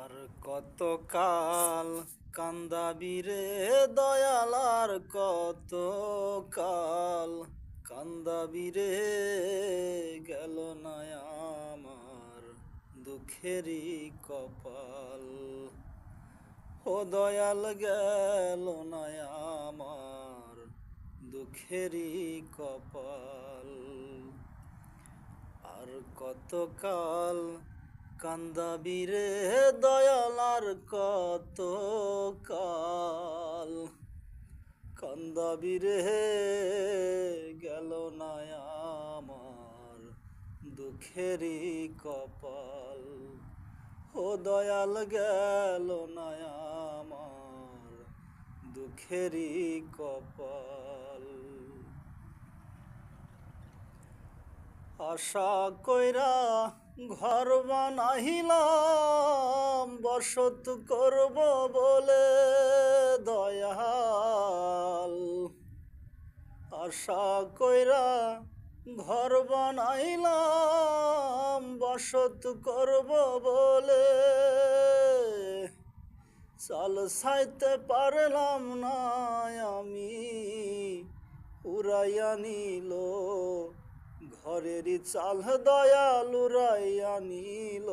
আর কত কাল কান্দাবি রে দয়াল, আর কত কাল কান্দাবি রে, গেল না আমার দুঃখেরই কপাল। ও দয়াল, গেল না আমার দুঃখেরই কপাল। আর কত কাল কান্দাবি রে দয়াল, আর কত কাল কান্দাবি রে, গেল না আমার দুঃখেরই কপাল। ও দয়াল, গেল না আমার দুঃখেরই কপাল। আশা কইরা ঘর বানাইলাম, বসত করব বলে দয়াল। আশা কইরা ঘর বানাইলাম, বসত করব বলে, চাল ছাইতে পারলাম না আমি, উড়াইয়া নিল ঘরেরই চাল দয়াল, উড়াইয়া নিল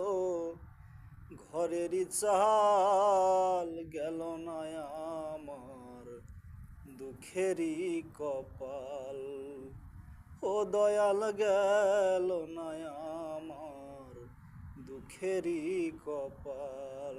ঘরেরই চাল। গেল না আমার দুঃখেরই কপাল। ও দয়াল, গেল না আমার দুঃখেরই কপাল।